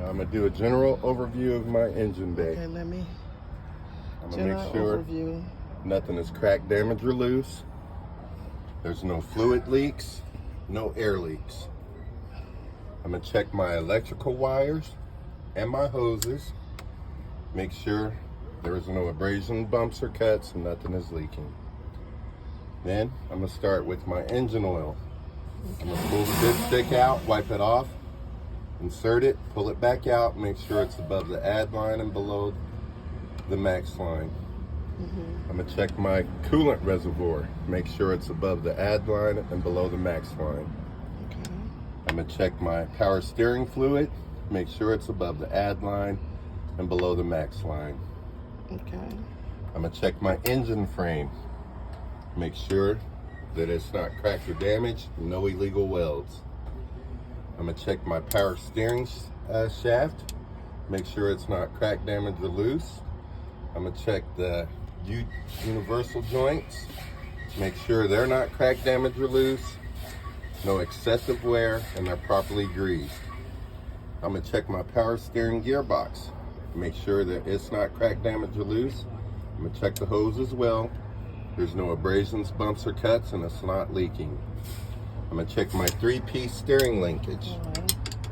I'm gonna do a general overview of my engine bay. Okay, let me. I'm gonna make sure overview. nothing is cracked, damaged, or loose. There's no fluid leaks, no air leaks. I'm gonna check my electrical wires and my hoses. Make sure there is no abrasion, bumps, or cuts, and nothing is leaking. Then I'm gonna start with my engine oil. I'm gonna pull the dipstick out, wipe it off, insert it, pull it back out, make sure it's above the add line and below the max line. I'm gonna check my coolant reservoir, make sure it's above the add line and below the max line. I'm gonna check my power steering fluid, make sure it's above the add line and below the max line. I'm gonna check my engine frame, make sure that it's not cracked or damaged, no illegal welds. I'm gonna check my power steering shaft, make sure it's not cracked, damaged, or loose. I'm gonna check the universal joints, make sure they're not cracked, damaged, or loose, no excessive wear, and they're properly greased. I'm gonna check my power steering gearbox, make sure that it's not cracked, damaged, or loose. I'm gonna check the hose as well. There's no abrasions, bumps, or cuts, and it's not leaking. I'm gonna check my 3-piece steering linkage.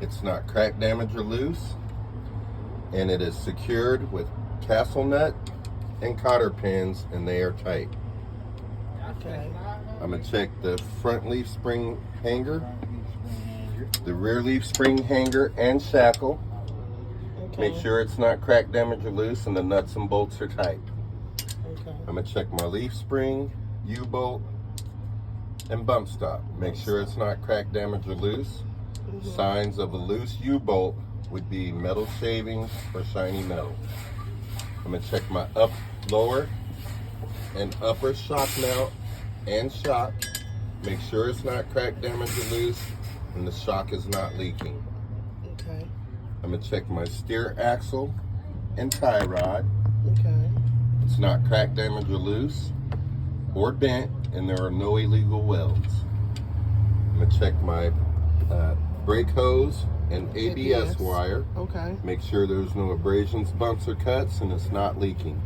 It's not cracked, damaged, or loose, and it is secured with castle nut and cotter pins, and they are tight. I'm gonna check the front leaf spring hanger, the rear leaf spring hanger and shackle. Make sure it's not cracked, damaged, or loose, and the nuts and bolts are tight. I'm gonna check my leaf spring, U-bolt, and bump stop. Make sure it's not cracked, damaged, or loose. Signs of a loose U-bolt would be metal shavings or shiny metal. I'm gonna check my lower and upper shock mount and shock. Make sure it's not cracked, damaged, or loose, and the shock is not leaking. I'm gonna check my steer axle and tie rod. It's not cracked, damaged, or loose, or bent, and there are no illegal welds. I'm gonna check my brake hose and ABS wire. Make sure there's no abrasions, bumps, or cuts, and it's not leaking.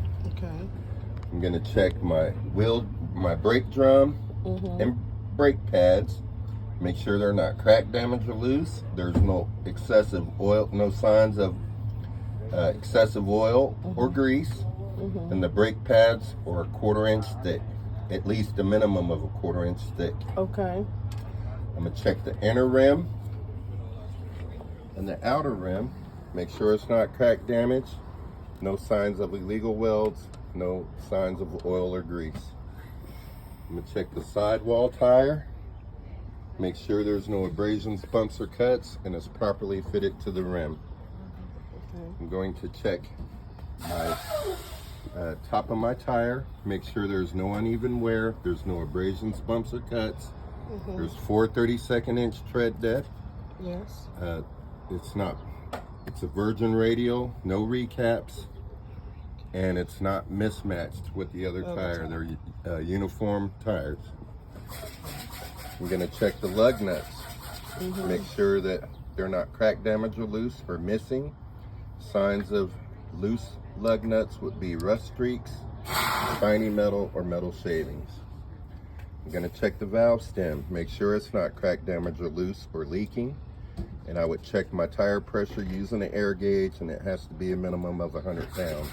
I'm gonna check my brake drum and brake pads. Make sure they're not cracked, damaged, or loose. There's no excessive oil, no signs of excessive oil or grease. And the brake pads are a 1/4 inch thick, at least a minimum of a 1/4 inch thick. I'm gonna check the inner rim and the outer rim. Make sure it's not cracked, damaged, no signs of illegal welds, no signs of oil or grease. I'm gonna check the sidewall tire. Make sure there's no abrasions, bumps, or cuts, and it's properly fitted to the rim. I'm going to check my top of my tire. Make sure there's no uneven wear. There's no abrasions, bumps, or cuts. There's 4 32nd inch tread depth. It's a virgin radial, no recaps, and it's not mismatched with the other tire. They're uniform tires. I'm gonna check the lug nuts. Make sure that they're not cracked, damaged, or loose, or missing. Signs of loose lug nuts would be rust streaks, shiny metal, or metal shavings. I'm gonna check the valve stem. Make sure it's not cracked, damaged, or loose, or leaking. And I would check my tire pressure using an air gauge, and it has to be a minimum of 100 pounds.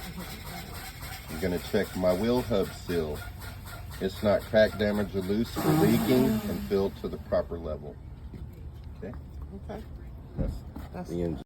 I'm gonna check my wheel hub seal. It's not cracked, damaged, or loose, or leaking, and filled to the proper level. Okay? That's the engine.